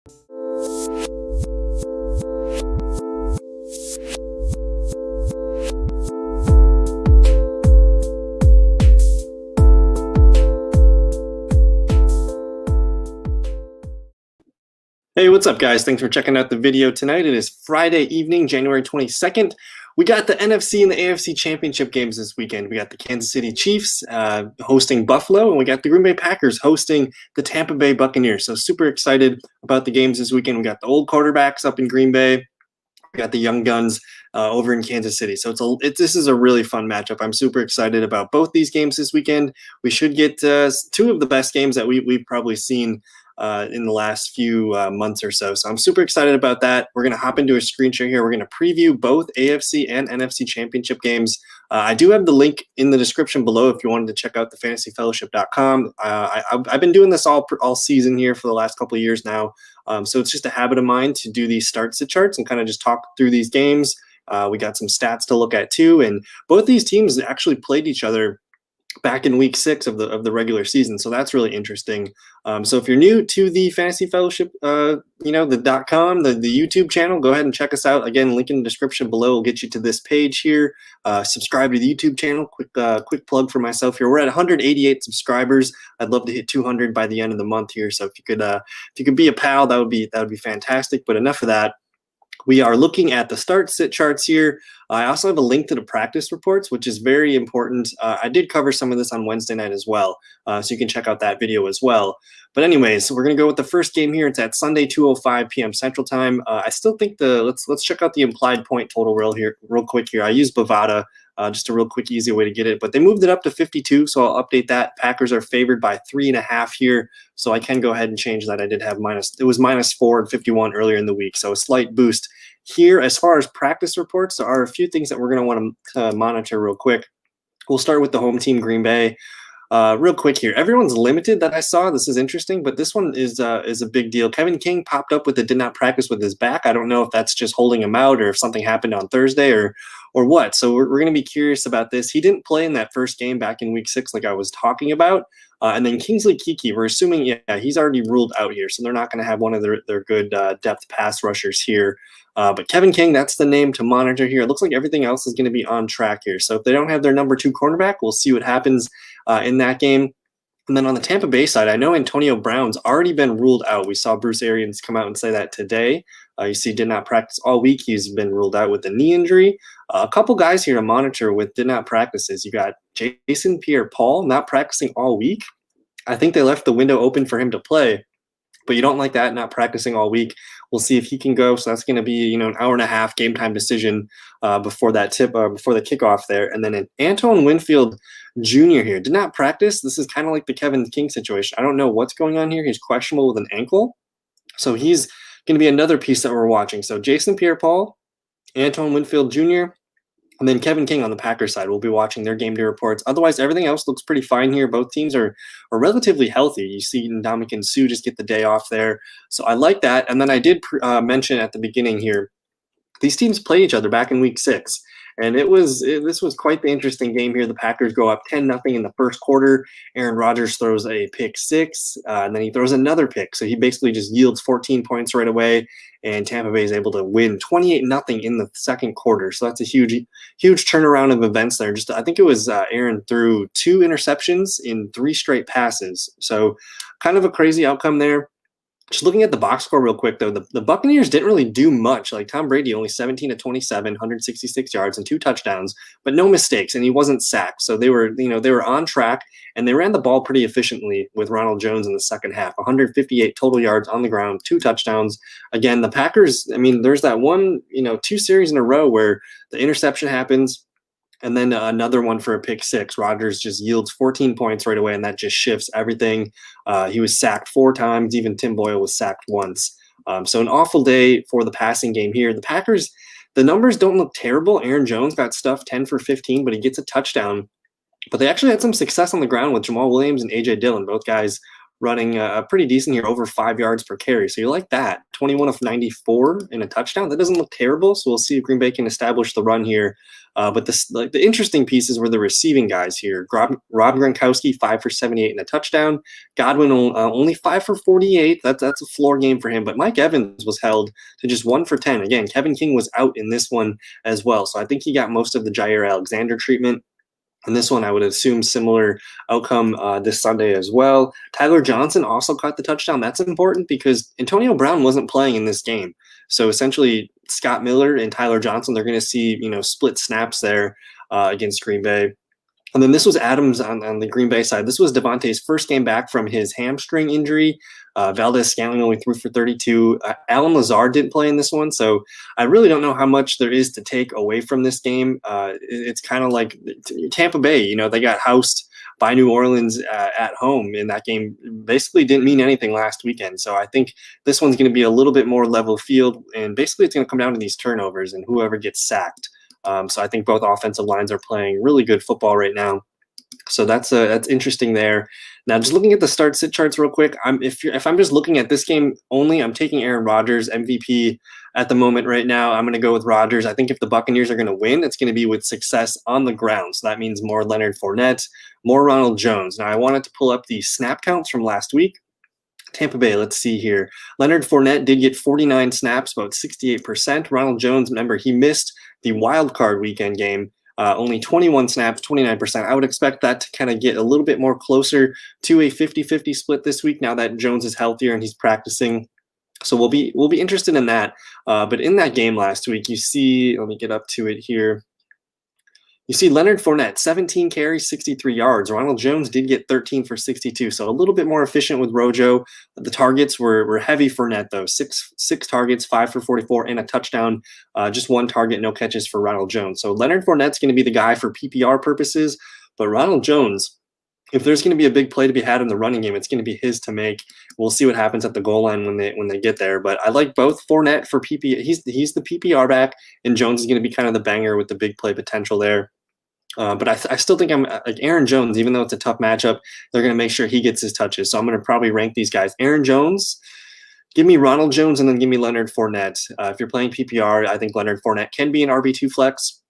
Hey, what's up, guys? Thanks for checking out the video tonight. It is Friday evening, January 22nd. We got the NFC and the AFC Championship games this weekend. We got the Kansas City Chiefs hosting Buffalo, and we got the Green Bay Packers hosting the Tampa Bay Buccaneers. So super excited about the games this weekend. We got the old quarterbacks up in Green Bay. We got the young guns over in Kansas City. So this is a really fun matchup. I'm super excited about both these games this weekend. We should get two of the best games that we've probably seen in the last few months or so. So I'm super excited about that. We're going to hop into a screen share here. We're going to preview both AFC and NFC Championship games. I do have the link in the description below if you wanted to check out the fantasyfellowship.com. I've been doing this all season here for the last couple of years now. So it's just a habit of mine to do these start-sit charts and kind of just talk through these games. We got some stats to look at too. And both these teams actually played each other back in week 6 of the regular season. So that's really interesting. So if you're new to the Fantasy Fellowship, the .com, the YouTube channel, go ahead and check us out. Again, link in the description below will get you to this page here. Subscribe to the YouTube channel. Quick plug for myself here. We're at 188 subscribers. I'd love to hit 200 by the end of the month here. So if you could be a pal, that would be fantastic. But enough of that. We are looking at the start-sit charts here. I also have a link to the practice reports, which is very important. I did cover some of this on Wednesday night as well, so you can check out that video as well. But anyways, we're going to go with the first game here. It's at Sunday, 2:05 p.m. Central Time. I still think let's check out the implied point total real quick here. I use Bovada, just a real quick, easy way to get it. But they moved it up to 52, so I'll update that. Packers are favored by 3.5 here, so I can go ahead and change that. I did have it was -4 and 51 earlier in the week, so a slight boost here. As far as practice reports, there are a few things that we're going to want to monitor real quick. We'll start with the home team, Green Bay. Real quick here, everyone's limited that I saw. This is interesting, but this one is a big deal. Kevin King popped up with did not practice with his back. I don't know if that's just holding him out or if something happened on Thursday or what. So we're going to be curious about this. He didn't play in that first game back in week 6 like I was talking about. And then Kingsley Keke, we're assuming, he's already ruled out here. So they're not going to have one of their good depth pass rushers here. But Kevin King, that's the name to monitor here. It looks like everything else is going to be on track here. So if they don't have their number 2 cornerback, we'll see what happens in that game. And then on the Tampa Bay side, I know Antonio Brown's already been ruled out. We saw Bruce Arians come out and say that today. You see, did not practice all week. He's been ruled out with a knee injury. A couple guys here to monitor with did not practices. You got Jason Pierre-Paul not practicing all week. I think they left the window open for him to play, but you don't like that, not practicing all week. We'll see if he can go. So that's going to be, an hour and a half game time decision before the kickoff there. And then Antoine Winfield Jr. here did not practice. This is kind of like the Kevin King situation. I don't know what's going on here. He's questionable with an ankle. So he's going to be another piece that we're watching. So Jason Pierre-Paul, Antoine Winfield Jr., and then Kevin King on the Packers side. We'll be watching their game day reports. Otherwise, everything else looks pretty fine here. Both teams are relatively healthy. You see Ndamukong Suh just get the day off there. So I like that. And then I did mention at the beginning here, these teams played each other back in week 6. And this was quite the interesting game here. The Packers go up 10-0 in the first quarter. Aaron Rodgers throws a pick 6, and then he throws another pick. So he basically just yields 14 points right away, and Tampa Bay is able to win 28-0 in the second quarter. So that's a huge turnaround of events there. I think it was Aaron threw 2 interceptions in 3 straight passes. So kind of a crazy outcome there. Just looking at the box score real quick, though, the Buccaneers didn't really do much. Like Tom Brady, only 17 of 27, 166 yards and 2 touchdowns, but no mistakes, and he wasn't sacked. So they were on track, and they ran the ball pretty efficiently with Ronald Jones in the second half. 158 total yards on the ground, 2 touchdowns. Again, the Packers, there's that one, 2 series in a row where the interception happens, and then another one for a pick 6. Rodgers just yields 14 points right away, and that just shifts everything. He was sacked 4 times. Even Tim Boyle was sacked once. So an awful day for the passing game here. The Packers, the numbers don't look terrible. Aaron Jones got stuffed 10 for 15, but he gets a touchdown. But they actually had some success on the ground with Jamal Williams and A.J. Dillon. Both guys running pretty decent here, over 5 yards per carry. So you like that. 21 of 94 in a touchdown. That doesn't look terrible. So we'll see if Green Bay can establish the run here. But the interesting pieces were the receiving guys here. Rob Gronkowski, 5 for 78 in a touchdown. Godwin only 5 for 48. That's a floor game for him. But Mike Evans was held to just 1 for 10. Again, Kevin King was out in this one as well. So I think he got most of the Jair Alexander treatment. And this one, I would assume similar outcome this Sunday as well. Tyler Johnson also caught the touchdown. That's important because Antonio Brown wasn't playing in this game. So essentially, Scott Miller and Tyler Johnson, they're going to see, split snaps there against Green Bay. And then this was Adams on the Green Bay side. This was Devontae's first game back from his hamstring injury. Valdez-Scantling only threw for 32. Alan Lazard didn't play in this one, so I really don't know how much there is to take away from this game. It's kind of like Tampa Bay. They got housed by New Orleans at home in that game. Basically didn't mean anything last weekend. So I think this one's going to be a little bit more level field, and basically it's going to come down to these turnovers and whoever gets sacked. So I think both offensive lines are playing really good football right now. So that's interesting there. Now, just looking at the start-sit charts real quick, if I'm just looking at this game only, I'm taking Aaron Rodgers MVP at the moment right now. I'm going to go with Rodgers. I think if the Buccaneers are going to win, it's going to be with success on the ground. So that means more Leonard Fournette, more Ronald Jones. Now, I wanted to pull up the snap counts from last week. Tampa Bay, let's see here. Leonard Fournette did get 49 snaps, about 68%. Ronald Jones, remember, he missed the wild card weekend game. Only 21 snaps, 29%. I would expect that to kind of get a little bit more closer to a 50-50 split this week now that Jones is healthier and he's practicing. So we'll be interested in that. But in that game last week, you see, let me get up to it here. You see Leonard Fournette, 17 carries, 63 yards. Ronald Jones did get 13 for 62, so a little bit more efficient with Rojo. The targets were heavy for Fournette, though. Six targets, 5 for 44, and a touchdown. Just 1 target, no catches for Ronald Jones. So Leonard Fournette's going to be the guy for PPR purposes, but Ronald Jones, if there's going to be a big play to be had in the running game, it's going to be his to make. We'll see what happens at the goal line when they get there. But I like both Fournette for PPR. He's the PPR back, and Jones is going to be kind of the banger with the big play potential there. But I still think I'm like Aaron Jones, even though it's a tough matchup, they're going to make sure he gets his touches. So I'm going to probably rank these guys. Aaron Jones, give me Ronald Jones, and then give me Leonard Fournette. If you're playing PPR, I think Leonard Fournette can be an RB2 flex.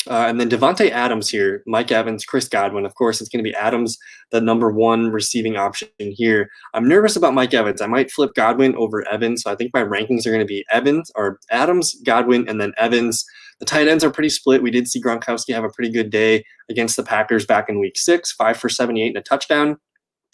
And then Devontae Adams here, Mike Evans, Chris Godwin. Of course, it's going to be Adams, the number 1 receiving option here. I'm nervous about Mike Evans. I might flip Godwin over Evans. So I think my rankings are going to be Adams, Godwin, and then Evans. The tight ends are pretty split. We did see Gronkowski have a pretty good day against the Packers back in week 6, 5 for 78 and a touchdown.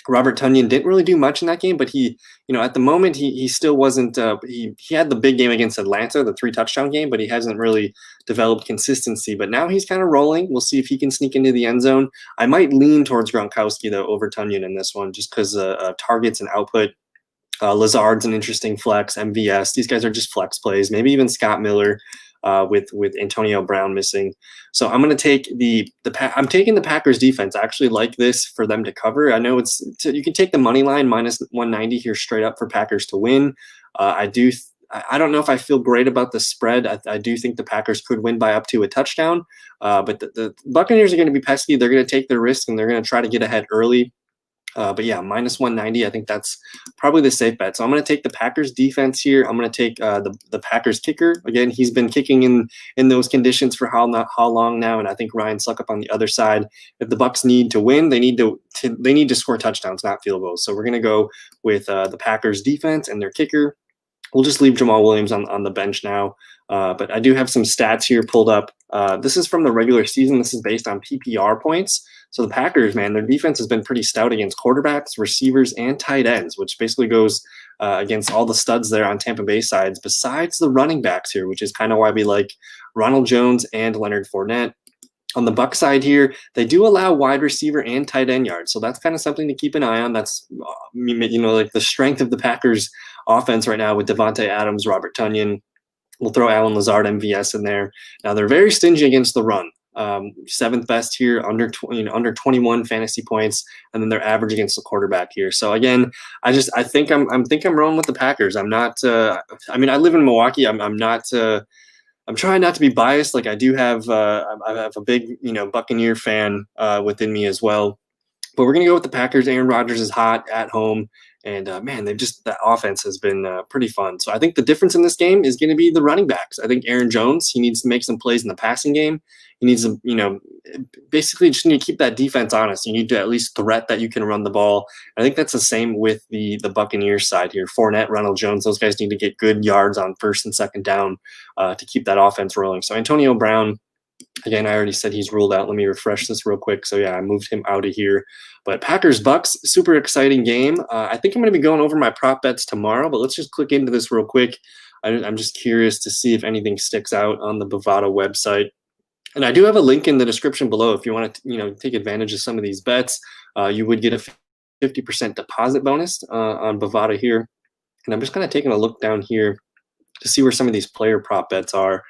Robert Tonyan didn't really do much in that game, but he, at the moment, he still wasn't, he had the big game against Atlanta, the 3-touchdown game, but he hasn't really developed consistency. But now he's kind of rolling. We'll see if he can sneak into the end zone. I might lean towards Gronkowski, though, over Tonyan in this one, just because targets and output. Lazard's an interesting flex, MVS. These guys are just flex plays, maybe even Scott Miller. With Antonio Brown missing. So I'm going to take I'm taking the Packers defense. I actually like this for them to cover. I know you can take the money line minus 190 here straight up for Packers to win. I don't know if I feel great about the spread. I do think the Packers could win by up to a touchdown. But the Buccaneers are going to be pesky. They're going to take their risk and they're going to try to get ahead early. But yeah, minus 190, I think that's probably the safe bet. So I'm going to take the Packers defense here. I'm going to take the Packers kicker. Again, he's been kicking in those conditions for how long now, and I think Ryan Suckup on the other side. If the Bucs need to win, they need to score touchdowns, not field goals. So we're going to go with the Packers defense and their kicker. We'll just leave Jamal Williams on the bench now. But I do have some stats here pulled up. This is from the regular season. This is based on PPR points. So the Packers, man, their defense has been pretty stout against quarterbacks, receivers, and tight ends, which basically goes against all the studs there on Tampa Bay sides, besides the running backs here, which is kind of why we like Ronald Jones and Leonard Fournette. On the Bucs side here, they do allow wide receiver and tight end yards. So that's kind of something to keep an eye on. That's, like the strength of the Packers offense right now with Devontae Adams, Robert Tonyan. We'll throw Alan Lazard, MVS in there. Now they're very stingy against the run. 7th best here, under 21 fantasy points, and then they're average against the quarterback here. So again, I think I'm rolling with the Packers. I'm not. I live in Milwaukee. I'm not. I'm trying not to be biased. Like I do have. I have a big Buccaneer fan within me as well. But we're going to go with the Packers. Aaron Rodgers is hot at home. And man, that offense has been pretty fun. So I think the difference in this game is going to be the running backs. I think Aaron Jones, he needs to make some plays in the passing game. He needs to, basically just need to keep that defense honest. You need to at least threat that you can run the ball. I think that's the same with the Buccaneers side here. Fournette, Ronald Jones, those guys need to get good yards on first and second down to keep that offense rolling. So Antonio Brown, again, I already said he's ruled out. Let me refresh this real quick. So yeah, I moved him out of here. But Packers-Bucks, super exciting game. I think I'm going to be going over my prop bets tomorrow, but let's just click into this real quick. I'm just curious to see if anything sticks out on the Bovada website. And I do have a link in the description below if you want to take advantage of some of these bets. You would get a 50% deposit bonus on Bovada here. And I'm just kind of taking a look down here to see where some of these player prop bets are.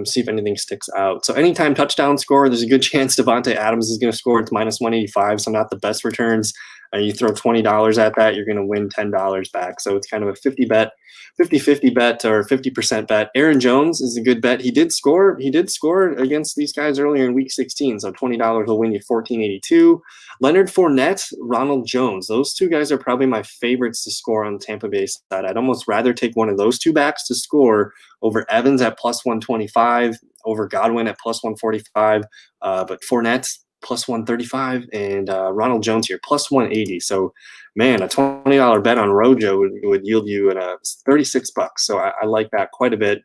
See if anything sticks out. So anytime touchdown score, there's a good chance Davante Adams is going to score. It's minus 185, so not the best returns. You throw $20 at that, you're going to win $10 back. So it's kind of a 50-50 bet or 50% bet. Aaron Jones is a good bet. He did score against these guys earlier in week 16, so $20 will win you $14.82. Leonard Fournette, Ronald Jones. Those two guys are probably my favorites to score on the Tampa Bay side. I'd almost rather take one of those two backs to score over Evans at plus 125, over Godwin at plus 145, but Fournette plus 135, and Ronald Jones here plus 180. So, man, a $20 bet on Rojo would yield you at $36. So I like that quite a bit.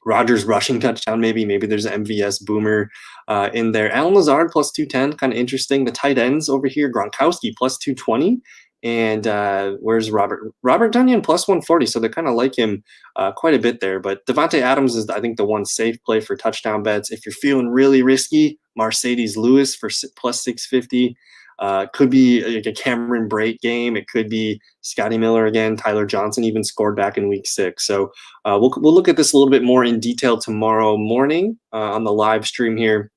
Rodgers rushing touchdown, maybe there's an MVS boomer in there. Allen Lazard plus 210, kind of interesting. The tight ends over here, Gronkowski plus 220. And where's Robert Tonyan plus 140? So they kind of like him quite a bit there. But Davante Adams is, I think, the one safe play for touchdown bets. If you're feeling really risky, Mercedes Lewis for plus 650. Could be like a Cameron Brate game. It could be Scotty Miller again. Tyler Johnson even scored back in week 6. So we'll look at this a little bit more in detail tomorrow morning on the live stream here.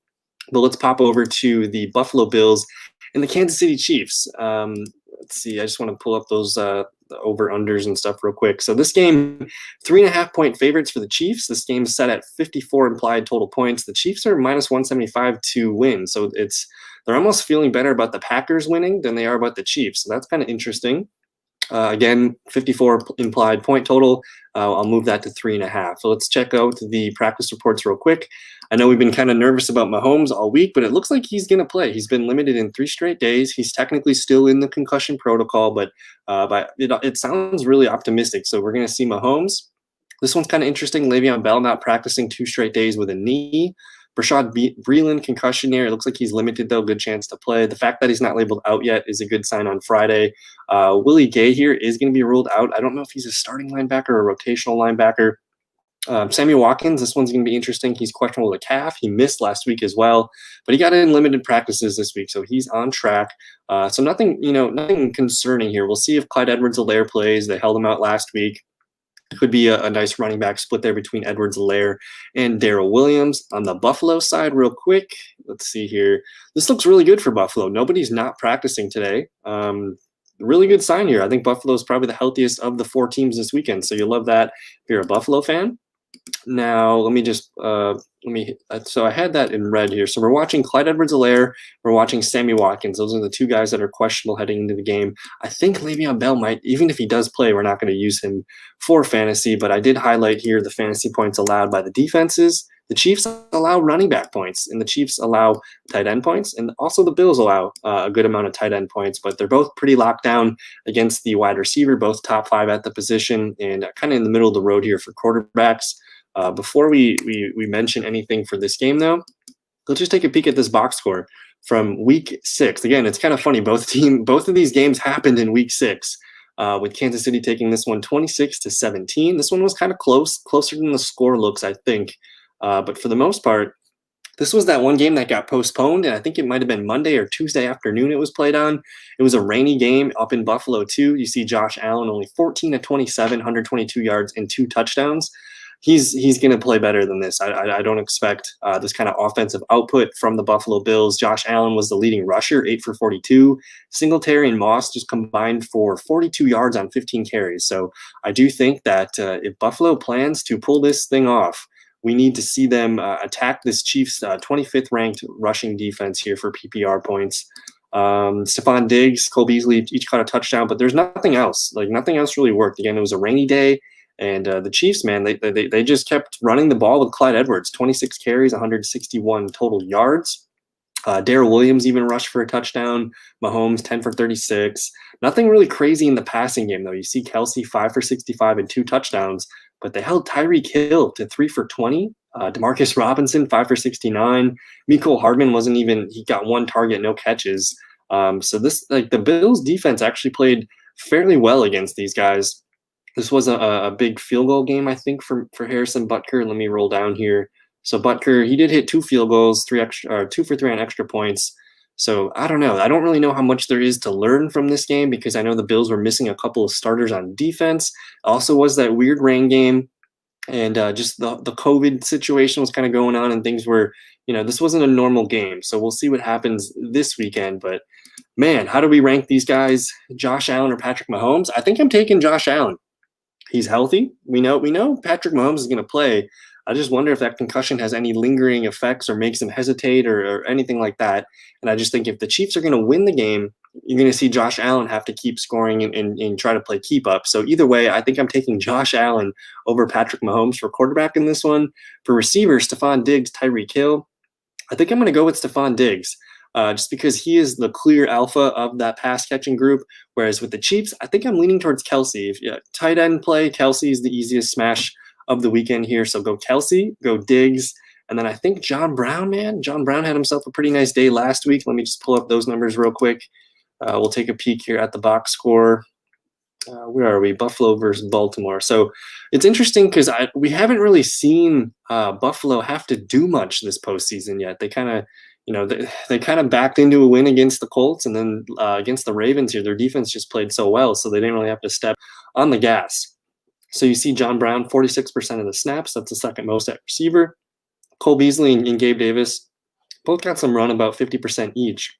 But let's pop over to the Buffalo Bills and the Kansas City Chiefs. Let's see. I just want to pull up those over-unders and stuff real quick. So this game, 3.5-point favorites for the Chiefs. This game is set at 54 implied total points. The Chiefs are minus 175 to win. So they're almost feeling better about the Packers winning than they are about the Chiefs. So that's kind of interesting. Again, 54 implied point total. I'll move that to 3.5. So let's check out the practice reports real quick. I know we've been kind of nervous about Mahomes all week, but it looks like he's going to play. He's been limited in 3 straight days. He's technically still in the concussion protocol, but it sounds really optimistic. So we're going to see Mahomes. This one's kind of interesting. Le'Veon Bell not practicing 2 straight days with a knee. Rashad Breeland concussion here. It looks like he's limited, though. Good chance to play. The fact that he's not labeled out yet is a good sign on Friday. Willie Gay here is going to be ruled out. I don't know if he's a starting linebacker or a rotational linebacker. Sammy Watkins, this one's going to be interesting. He's questionable with a calf. He missed last week as well, but he got in limited practices this week, so he's on track. So nothing concerning here. We'll see if Clyde Edwards-Helaire plays. They held him out last week. Could be a nice running back split there between Edwards-Helaire and Darrell Williams. On the Buffalo side, real quick, let's see here. This looks really good for Buffalo. Nobody's not practicing today. Really good sign here. I think Buffalo is probably the healthiest of the 4 teams this weekend, so you'll love that if you're a Buffalo fan. Now, so I had that in red here. So we're watching Clyde Edwards-Helaire. We're watching Sammy Watkins. Those are the 2 guys that are questionable heading into the game. I think Le'Veon Bell might, even if he does play, we're not going to use him for fantasy, but I did highlight here the fantasy points allowed by the defenses. The Chiefs allow running back points, and the Chiefs allow tight end points, and also the Bills allow a good amount of tight end points, but they're both pretty locked down against the wide receiver, both top 5 at the position, and kind of in the middle of the road here for quarterbacks. Before we mention anything for this game, though, let's just take a peek at this box score from week 6. Again, it's kind of funny. Both of these games happened in week 6, with Kansas City taking this one 26-17. This one was kind of closer than the score looks, I think. But for the most part, this was that one game that got postponed, and I think it might have been Monday or Tuesday afternoon it was played on. It was a rainy game up in Buffalo, too. You see Josh Allen only 14-27, 122 yards, and 2 touchdowns. He's going to play better than this. I don't expect this kind of offensive output from the Buffalo Bills. Josh Allen was the leading rusher, 8 for 42. Singletary and Moss just combined for 42 yards on 15 carries. So I do think that if Buffalo plans to pull this thing off, we need to see them attack this Chiefs 25th ranked rushing defense here for PPR points. Stephon Diggs, Cole Beasley each caught a touchdown, but there's nothing else. Like nothing else really worked. Again, it was a rainy day, and the Chiefs, man, they just kept running the ball with Clyde Edwards, 26 carries, 161 total yards. Darrell Williams even rushed for a touchdown. Mahomes 10 for 36. Nothing really crazy in the passing game though. You see Kelsey 5 for 65 and 2 touchdowns, but they held Tyreek Hill to 3 for 20. Demarcus Robinson 5 for 69. Mecole Hardman he got 1 target, no catches. So the Bills defense actually played fairly well against these guys. This was a big field goal game, I think, for Harrison Butker. Let me roll down here. So Butker, he did hit 2 field goals, 2 for 3 on extra points. So I don't know. I don't really know how much there is to learn from this game because I know the Bills were missing a couple of starters on defense. Also was that weird rain game, and just the COVID situation was kind of going on, and things were, this wasn't a normal game. So we'll see what happens this weekend. But man, how do we rank these guys? Josh Allen or Patrick Mahomes? I think I'm taking Josh Allen. He's healthy. We know Patrick Mahomes is going to play. I just wonder if that concussion has any lingering effects or makes him hesitate or anything like that. And I just think if the Chiefs are going to win the game, you're going to see Josh Allen have to keep scoring and try to play keep up. So either way, I think I'm taking Josh Allen over Patrick Mahomes for quarterback in this one. For receiver, Stephon Diggs, Tyreek Hill. I think I'm going to go with Stephon Diggs. Just because he is the clear alpha of that pass catching group. Whereas with the Chiefs, I think I'm leaning towards Kelsey. If tight end play, Kelsey is the easiest smash of the weekend here. So go Kelsey, go Diggs. And then I think John Brown, man. John Brown had himself a pretty nice day last week. Let me just pull up those numbers real quick. We'll take a peek here at the box score. Where are we? Buffalo versus Baltimore. So it's interesting because we haven't really seen Buffalo have to do much this postseason yet. They kind of they kind of backed into a win against the Colts, and then against the Ravens here, their defense just played so well, so they didn't really have to step on the gas. So you see John Brown, 46% of the snaps. That's the second most at receiver. Cole Beasley and Gabe Davis both got some run, about 50% each.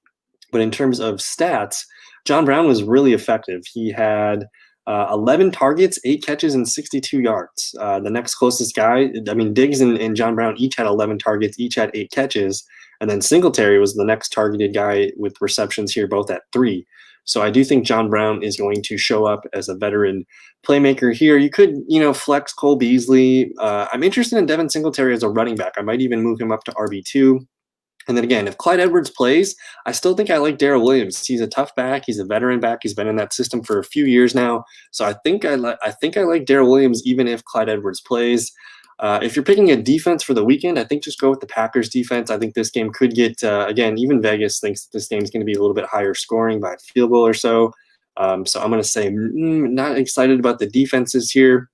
But in terms of stats, John Brown was really effective. He had 11 targets, 8 catches, and 62 yards. The next closest guy, Diggs and John Brown each had 11 targets, each had 8 catches. And then Singletary was the next targeted guy with receptions here, both at 3. So I do think John Brown is going to show up as a veteran playmaker here. You could, flex Cole Beasley. I'm interested in Devin Singletary as a running back. I might even move him up to RB2. And then again, if Clyde Edwards plays, I still think I like Darrell Williams. He's a tough back. He's a veteran back. He's been in that system for a few years now. So I think I like Darrell Williams even if Clyde Edwards plays. If you're picking a defense for the weekend, I think just go with the Packers defense. I think this game could get, again, even Vegas thinks that this game is going to be a little bit higher scoring by a field goal or so. So I'm going to say not excited about the defenses here.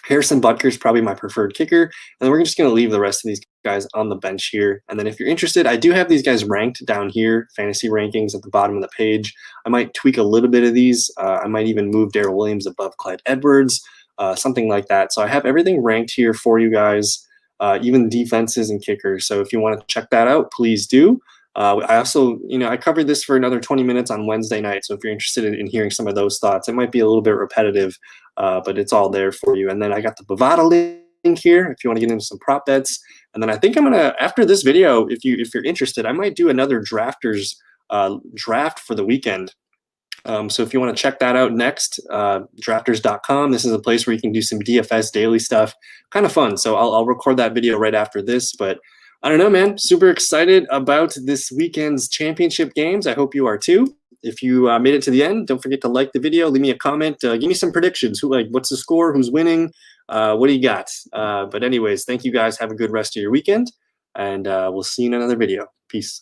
Harrison Butker is probably my preferred kicker. And then we're just going to leave the rest of these guys on the bench here. And then if you're interested, I do have these guys ranked down here, fantasy rankings at the bottom of the page. I might tweak a little bit of these. I might even move Darrell Williams above Clyde Edwards. Something like that. So I have everything ranked here for you guys, even defenses and kickers. So if you want to check that out, please do. I also, I covered this for another 20 minutes on Wednesday night. So if you're interested in hearing some of those thoughts, it might be a little bit repetitive, but it's all there for you. And then I got the Bovada link here if you want to get into some prop bets. And then I think I'm going to, after this video, if you're interested, I might do another drafters draft for the weekend. So if you want to check that out next, drafters.com. This is a place where you can do some DFS daily stuff. Kind of fun. So I'll record that video right after this. But I don't know, man. Super excited about this weekend's championship games. I hope you are too. If you made it to the end, don't forget to like the video. Leave me a comment. Give me some predictions. What's the score? Who's winning? What do you got? But anyways, thank you guys. Have a good rest of your weekend. And we'll see you in another video. Peace.